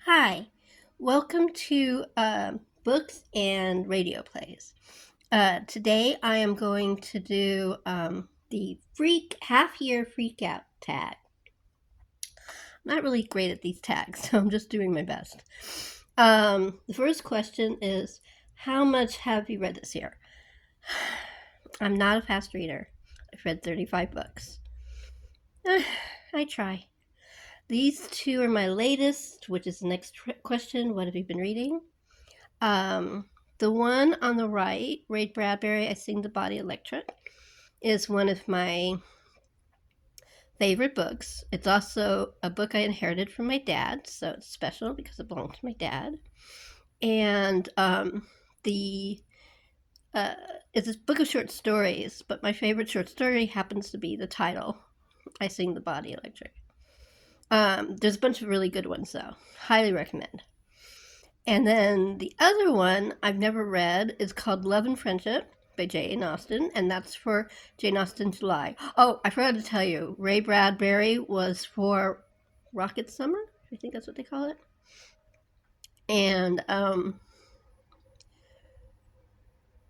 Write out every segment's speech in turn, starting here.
Hi, welcome to Books and Radio Plays. Today I am going to do the half-year freak out tag. I'm not really great at these tags, so I'm just doing my best. The first question is, how much have you read this year? I'm not a fast reader. I've read 35 books. I try. These two are my latest, which is the next question. What have you been reading? The one on the right, Ray Bradbury, I Sing the Body Electric, is one of my favorite books. It's also a book I inherited from my dad, so it's special because it belonged to my dad. And the it's a book of short stories, but my favorite short story happens to be the title, I Sing the Body Electric. There's a bunch of really good ones, though. Highly recommend. And then the other one I've never read is called Love and Friendship by Jane Austen, and that's for Jane Austen July. Oh, I forgot to tell you, Ray Bradbury was for Rocket Summer, I think that's what they call it. And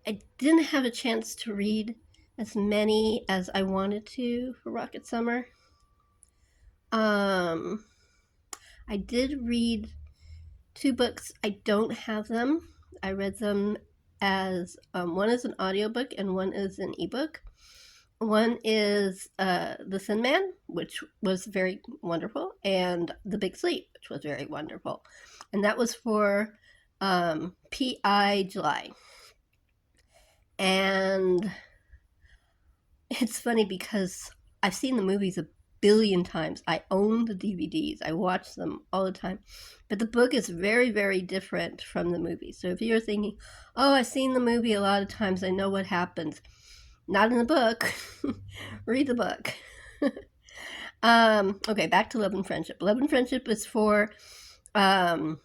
I didn't have a chance to read as many as I wanted to for Rocket Summer. I did read two books. I don't have them. I read them as one is an audiobook and one is an ebook. One is The Thin Man, which was very wonderful, and The Big Sleep, which was very wonderful. And that was for PI July. And it's funny because I've seen the movies a billion times. I own the DVDs. I watch them all the time. But the book is very, very different from the movie. So if you're thinking, oh, I've seen the movie a lot of times, I know what happens. Not in the book. Read the book. Okay, back to Love and Friendship. Love and Friendship is for Jane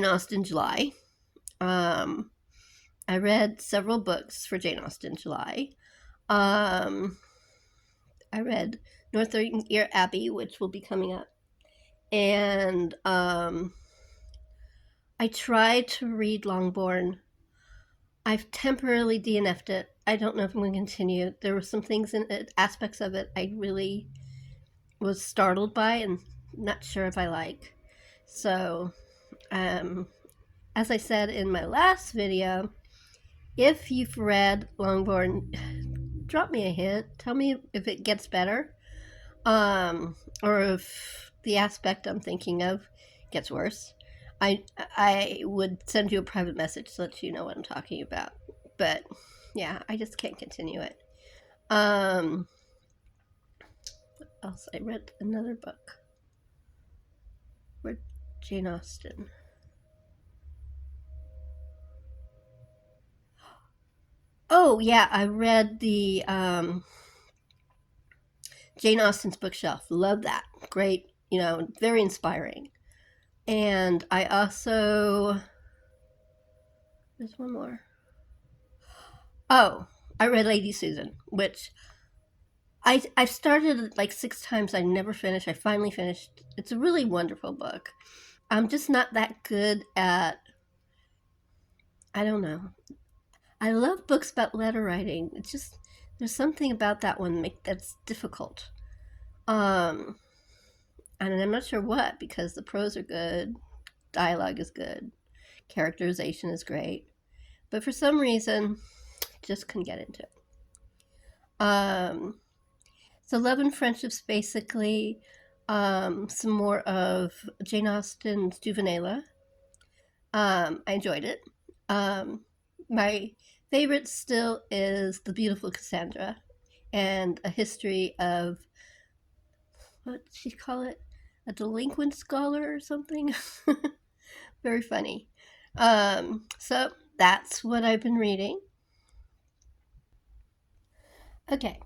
Austen July. I read several books for Jane Austen July. I read Northanger Abbey, which will be coming up. And I tried to read Longbourn. I've temporarily DNF'd it. I don't know if I'm going to continue. There were some things in it, aspects of it I really was startled by and not sure if I like. So, as I said in my last video, if you've read Longbourn, drop me a hint. Tell me if it gets better, or if the aspect I'm thinking of gets worse. I would send you a private message to let you know what I'm talking about. But yeah, I just can't continue it. What else? I read another book. Read Jane Austen. Oh yeah, I read the Jane Austen's bookshelf. Love that. Great, very inspiring. And I also there's one more. Oh, I read Lady Susan, which I've started like 6 times. I never finished. I finally finished. It's a really wonderful book. I'm just not that good at, I don't know. I love books about letter writing. It's just, there's something about that one that's difficult. And I'm not sure what, because the prose are good, dialogue is good, characterization is great. But for some reason, just couldn't get into it. So Love and Friendship's basically some more of Jane Austen's Juvenile. I enjoyed it. My favorite still is The Beautiful Cassandra and a history of, what did she call it? A delinquent scholar or something? Very funny. So that's what I've been reading. Okay.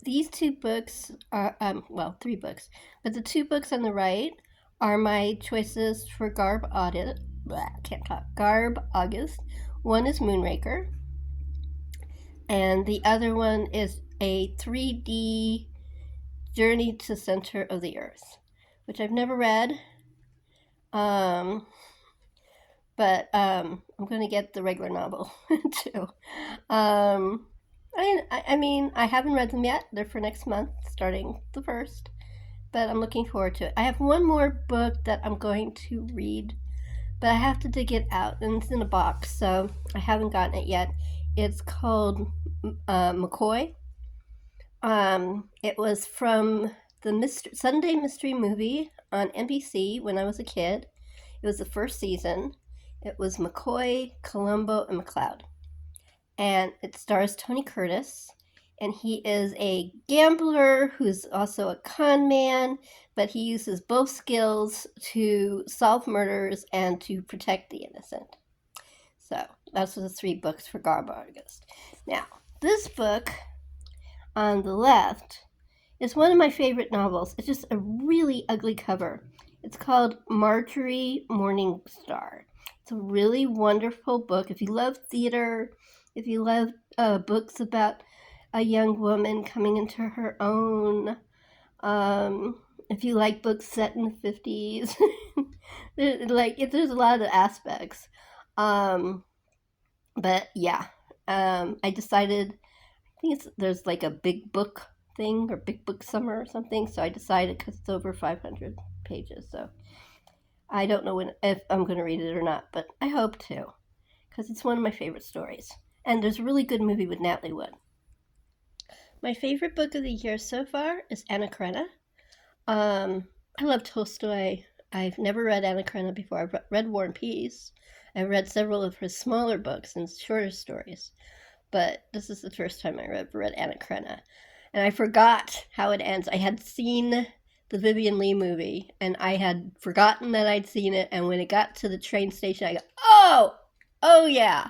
These two books are, 3 books, but the 2 books on the right are my choices for Garb Audit. Can't talk. Garb August. One is Moonraker, and the other one is a 3D Journey to Center of the Earth, which I've never read. Um, but I'm gonna get the regular novel too. Um, I mean, I haven't read them yet. They're for next month, starting the first. But I'm looking forward to it. I have one more book that I'm going to read, but I have to dig it out, and it's in a box, so I haven't gotten it yet. It's called McCoy. It was from the Sunday Mystery Movie on NBC when I was a kid. It was the first season. It was McCoy, Columbo, and McCloud. And it stars Tony Curtis. And he is a gambler who's also a con man, but he uses both skills to solve murders and to protect the innocent. So those are the three books for Garb August. Now, this book on the left is one of my favorite novels. It's just a really ugly cover. It's called Marjorie Morningstar. It's a really wonderful book. If you love theater, if you love books about a young woman coming into her own, if you like books set in the 50s, there's a lot of aspects. But yeah, I decided, I think there's like a big book thing or big book summer or something, so I decided because it's over 500 pages, so I don't know if I'm going to read it or not, but I hope to because it's one of my favorite stories, and there's a really good movie with Natalie Wood. My favorite book of the year so far is Anna Karenina. I love Tolstoy. I've never read Anna Karenina before. I've read War and Peace. I've read several of her smaller books and shorter stories, but this is the first time I read Anna Karenina. And I forgot how it ends. I had seen the Vivien Leigh movie, and I had forgotten that I'd seen it, and when it got to the train station, I go, oh yeah.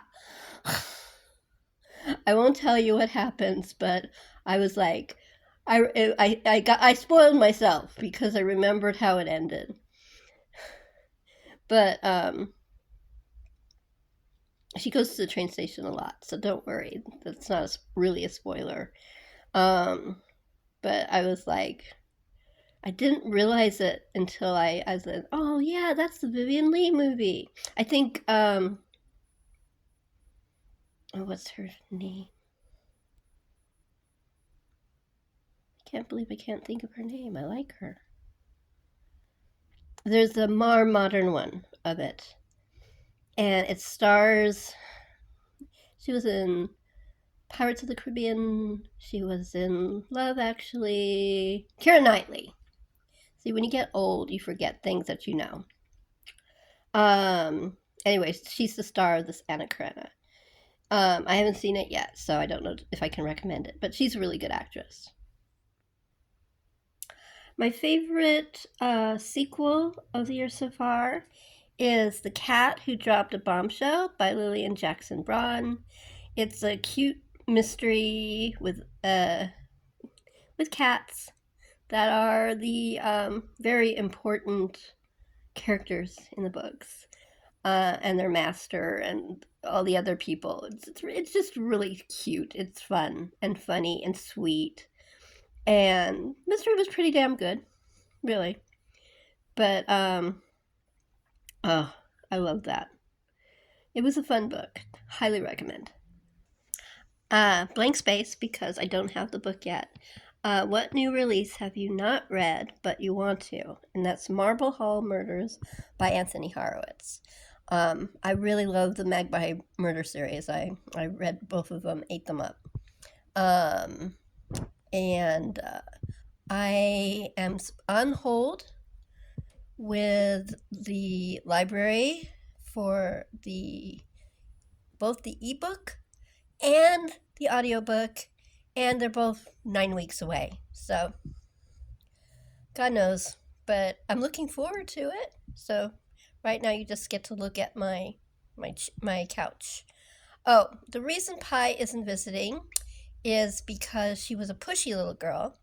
I won't tell you what happens, but I was like, I spoiled myself because I remembered how it ended. But she goes to the train station a lot, so don't worry. That's not really a spoiler. Um, but I was like, I didn't realize it until I said, oh yeah, that's the Vivien Leigh movie. I think, what's her name? I can't believe I can't think of her name. I like her. There's a more modern one of it, and it stars. She was in Pirates of the Caribbean. She was in Love Actually. Keira Knightley. See, when you get old, you forget things that you know. Anyways, she's the star of this Anna Karenina. I haven't seen it yet, so I don't know if I can recommend it, but she's a really good actress. My favorite sequel of the year so far is The Cat Who Dropped a Bombshell by Lillian Jackson Braun. It's a cute mystery with cats that are the very important characters in the books, and their master and all the other people. It's just really cute. It's fun and funny and sweet, and mystery was pretty damn good, really. But oh, I love that. It was a fun book. Highly recommend. Blank space because I don't have the book yet. What new release have you not read but you want to? And that's Marble Hall Murders by Anthony Horowitz. I really love the Magpie Murder series. I read both of them, ate them up. And I am on hold with the library for both the ebook and the audiobook, and they're both 9 weeks away. So, God knows, but I'm looking forward to it. So, right now you just get to look at my couch. Oh, the reason Pi isn't visiting is because she was a pushy little girl,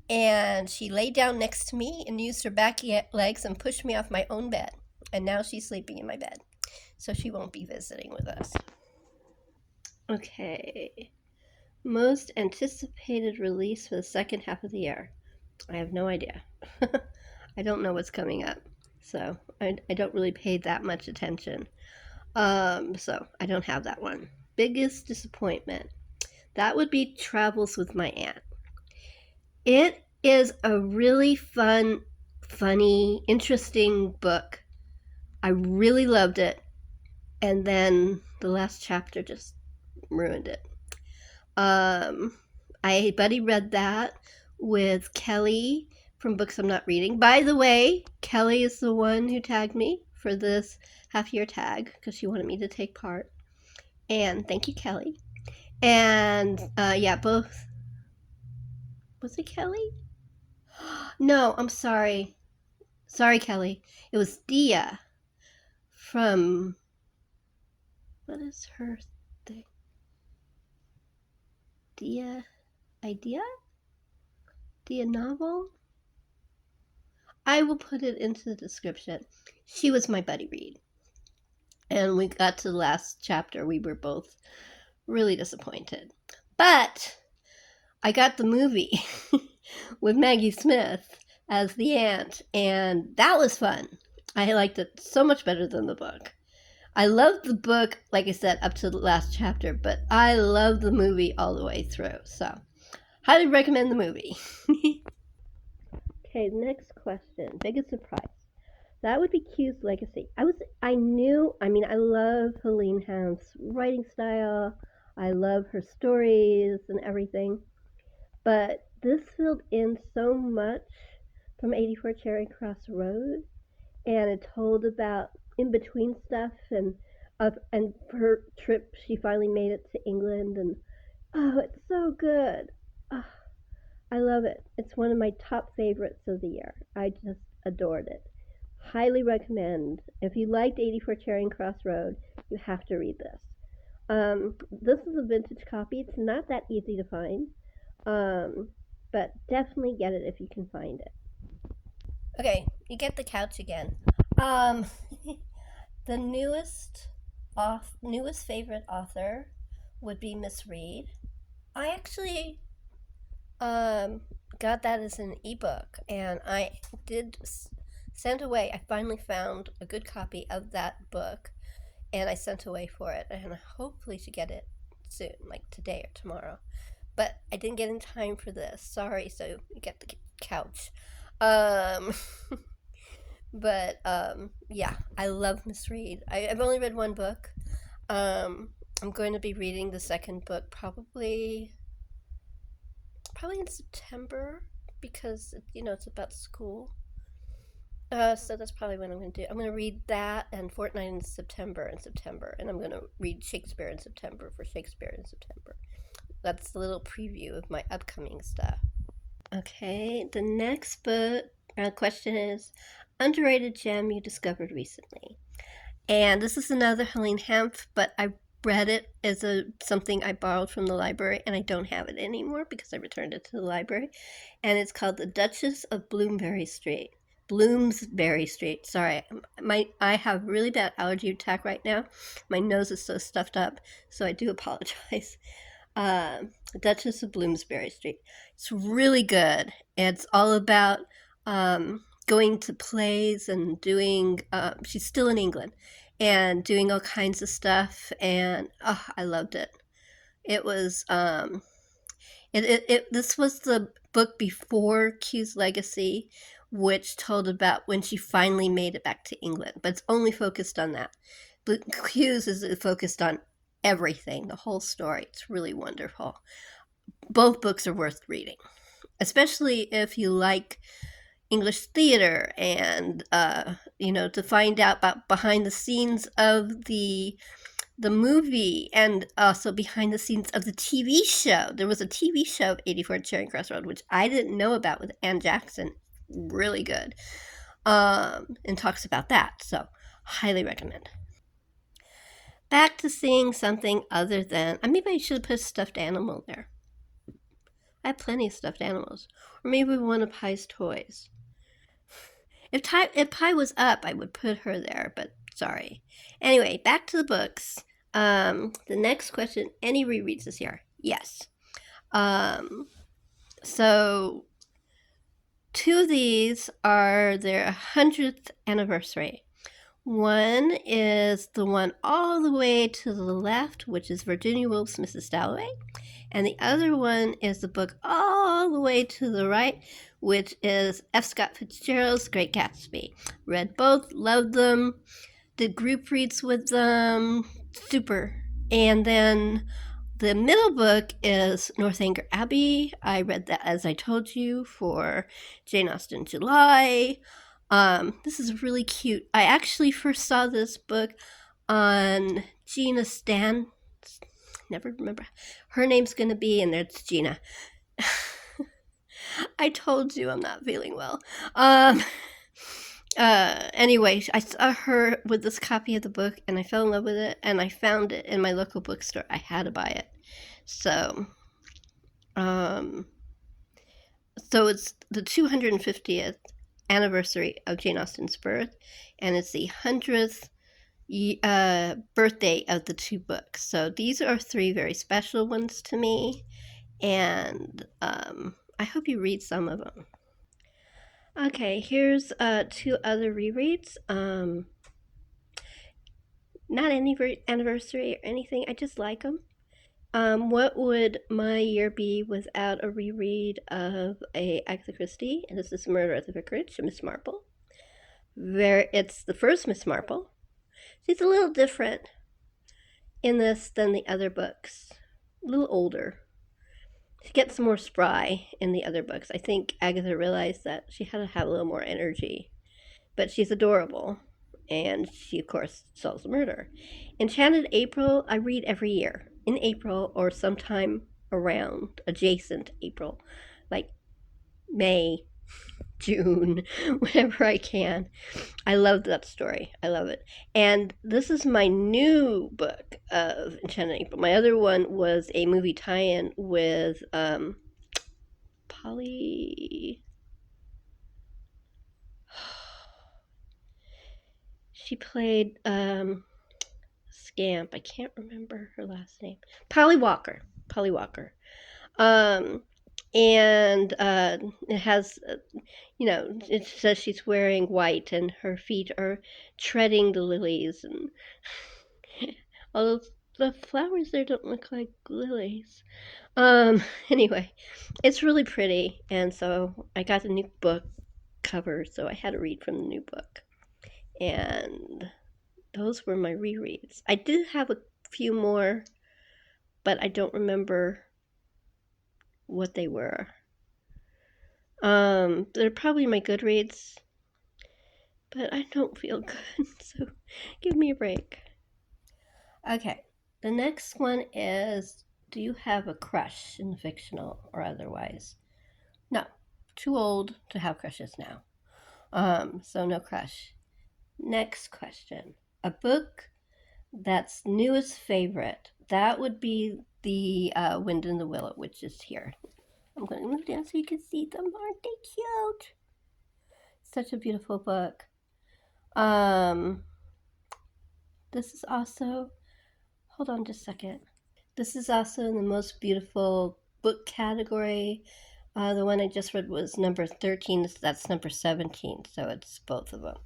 and she lay down next to me and used her back legs and pushed me off my own bed. And now she's sleeping in my bed, so she won't be visiting with us. Okay. Most anticipated release for the second half of the year. I have no idea. I don't know what's coming up. So I don't really pay that much attention. So I don't have that one. Biggest disappointment. That would be Travels with My Aunt. It is a really fun, funny, interesting book. I really loved it. And then the last chapter just ruined it. I buddy read that with Kelly from Books I'm Not Reading. By the way, Kelly is the one who tagged me for this half-year tag because she wanted me to take part. And thank you, Kelly. And yeah, both. Was it Kelly? No, I'm sorry. Sorry, Kelly. It was Dia from. What is her thing? Dia? Idea? Dia novel? I will put it into the description. She was my buddy read. And we got to the last chapter. We were both really disappointed. But I got the movie with Maggie Smith as the aunt, and that was fun. I liked it so much better than the book. I loved the book, like I said, up to the last chapter, but I loved the movie all the way through. So, highly recommend the movie. Okay, next question. Biggest surprise. That would be Q's legacy. I love Helene Hanf's writing style. I love her stories and everything. But this filled in so much from 84 Charing Cross Road, and it told about in between stuff and her trip. She finally made it to England, and oh, it's so good. Oh, I love it. It's one of my top favorites of the year. I just adored it. Highly recommend. If you liked 84 Charing Cross Road, you have to read this. This is a vintage copy. It's not that easy to find, but definitely get it if you can find it. Okay, you get the couch again. Um, the newest favorite author would be Miss Reed. I actually got that as an ebook, and I did send away. I finally found a good copy of that book, and I sent away for it, and hopefully to get it soon, like today or tomorrow. But I didn't get in time for this. Sorry, so you get the couch. Um, yeah, I love Miss Reed. I've only read one book. I'm going to be reading the second book probably in September because it's about school. So that's probably what I'm going to do. I'm going to read that and Fortnight in September, and I'm going to read Shakespeare in September for Shakespeare in September. That's a little preview of my upcoming stuff. Okay, the next book question is underrated gem you discovered recently. And this is another Helene Hanf, but I read it as something I borrowed from the library, and I don't have it anymore because I returned it to the library. And it's called The Duchess of Bloomsbury Street. Sorry, I have really bad allergy attack right now. My nose is so stuffed up, so I do apologize. Duchess of Bloomsbury Street. It's really good. It's all about going to plays and doing. She's still in England, and doing all kinds of stuff. And I loved it. It was. This was the book before Q's Legacy, which told about when she finally made it back to England, but it's only focused on that. But Q's is focused on everything, the whole story. It's really wonderful. Both books are worth reading, especially if you like English theater and to find out about behind the scenes of the movie and also behind the scenes of the TV show. There was a TV show of 84 Charing Cross Road, which I didn't know about, with Anne Jackson. Really good. And talks about that. So highly recommend. Back to seeing something other than, maybe I should have put a stuffed animal there. I have plenty of stuffed animals. Or maybe one of Pie's toys. If Pie was up, I would put her there, but sorry. Anyway, back to the books. The next question, any rereads this year? Yes. So two of these are their 100th anniversary. One is the one all the way to the left, which is Virginia Woolf's Mrs. Dalloway. And the other one is the book all the way to the right, which is F. Scott Fitzgerald's Great Gatsby. Read both, loved them, did group reads with them, super. And then the middle book is Northanger Abbey. I read that, as I told you, for Jane Austen July. This is really cute. I actually first saw this book on Gina Stan. Never remember. Her name's going to be, and it's Gina. I told you I'm not feeling well. Anyway, I saw her with this copy of the book and I fell in love with it, and I found it in my local bookstore. I had to buy it. So it's the 250th anniversary of Jane Austen's birth, and it's the 100th birthday of the two books. So these are three very special ones to me, and I hope you read some of them. Okay, here's two other rereads. Not any anniversary or anything. I just like them. What would my year be without a reread of a Agatha Christie? And this is Murder at the Vicarage, Miss Marple. It's the first Miss Marple. She's a little different in this than the other books. A little older. She gets more spry in the other books. I think Agatha realized that she had to have a little more energy. But she's adorable. And she, of course, solves the murder. Enchanted April, I read every year. In April or sometime around adjacent April. Like May, June, whenever I can. I love that story. I love it. And this is my new book of Enchanted April. My other one was a movie tie-in with Polly. She played Scamp. I can't remember her last name. Polly Walker. Polly Walker. And it has, it says she's wearing white and her feet are treading the lilies, and although the flowers there don't look like lilies. Anyway, it's really pretty, and so I got the new book cover, so I had to read from the new book. And those were my rereads. I did have a few more, but I don't remember what they were. They're probably my Goodreads, but I don't feel good, so give me a break. Okay, the next one is, do you have a crush in fictional or otherwise? No, too old to have crushes now. So no crush. Next question. A book that's newest favorite. That would be the Wind in the Willow, which is here. I'm going to move down so you can see them. Aren't they cute? Such a beautiful book. This is also, hold on just a second. This is also in the most beautiful book category. The one I just read was number 13. That's number 17, so it's both of them.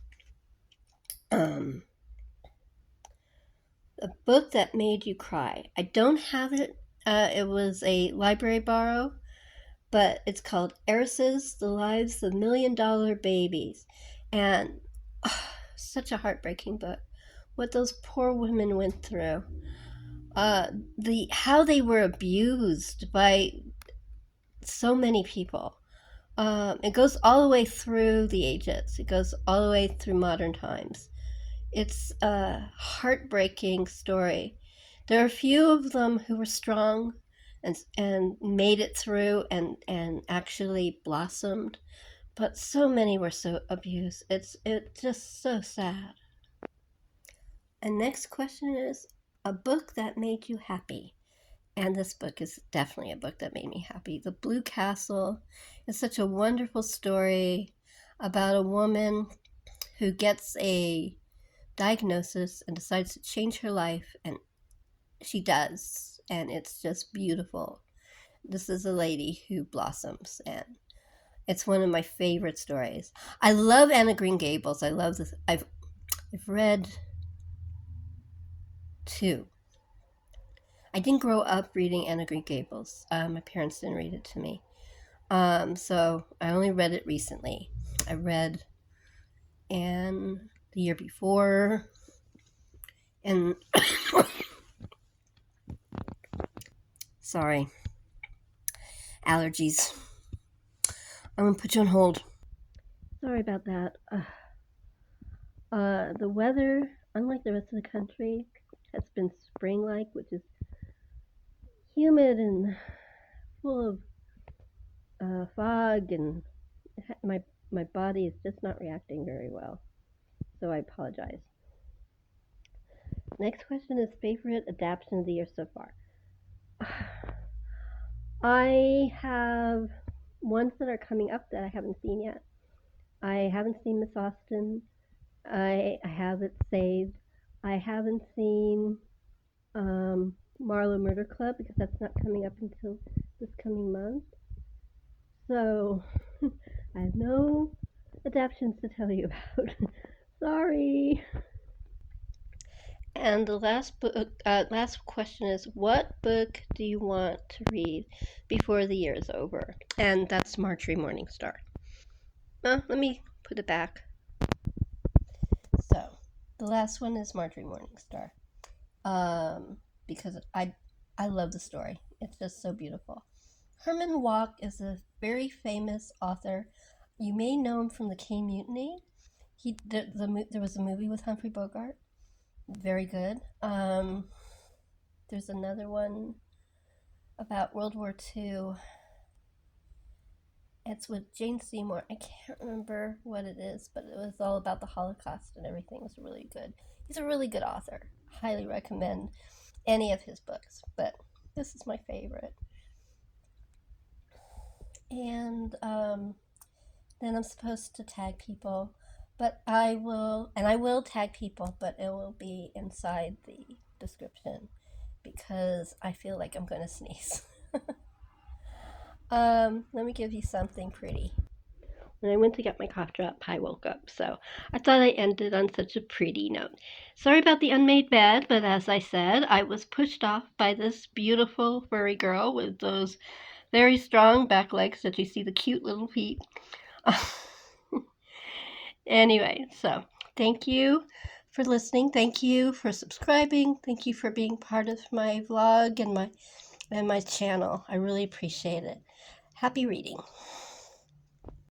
A book that made you cry. I don't have it. It was a library borrow, but it's called Heiresses, The Lives of $1 Million Babies. And such a heartbreaking book. What those poor women went through. How they were abused by so many people. It goes all the way through the ages. It goes all the way through modern times. It's a heartbreaking story. There are a few of them who were strong and made it through and actually blossomed, but so many were so abused. It's just so sad. And next question is, a book that made you happy. And this book is definitely a book that made me happy. The Blue Castle is such a wonderful story about a woman who gets a diagnosis and decides to change her life, and she does, and it's just beautiful. This is a lady who blossoms, and it's one of my favorite stories. I love Anna Green Gables. I love this. I've read 2. I didn't grow up reading Anne of Green Gables. My parents didn't read it to me. So I only read it recently. I read Anne the year before, and sorry, allergies. I'm gonna put you on hold. Sorry about that. The weather, unlike the rest of the country, has been spring-like, which is humid and full of fog, and my body is just not reacting very well. So I apologize. Next question is favorite adaptation of the year so far. I have ones that are coming up that I haven't seen yet. I haven't seen Miss Austen. I have it saved. I haven't seen Marlowe Murder Club because that's not coming up until this coming month. So I have no adaptations to tell you about. Sorry. And the last question is, what book do you want to read before the year is over? And that's Marjorie Morningstar. Let me put it back. So, the last one is Marjorie Morningstar. Because I love the story. It's just so beautiful. Herman Wouk is a very famous author. You may know him from the Caine Mutiny. There was a movie with Humphrey Bogart. Very good. There's another one about World War II. It's with Jane Seymour. I can't remember what it is, but it was all about the Holocaust and everything. It was really good. He's a really good author. Highly recommend any of his books, but this is my favorite. And then I'm supposed to tag people, but I will tag people, but it will be inside the description because I feel like I'm going to sneeze. Let me give you something pretty. When I went to get my cough drop, I woke up, so I thought I ended on such a pretty note. Sorry about the unmade bed, but as I said, I was pushed off by this beautiful furry girl with those very strong back legs that you see the cute little feet. Anyway, so thank you for listening. Thank you for subscribing. Thank you for being part of my vlog and my channel. I really appreciate it. Happy reading.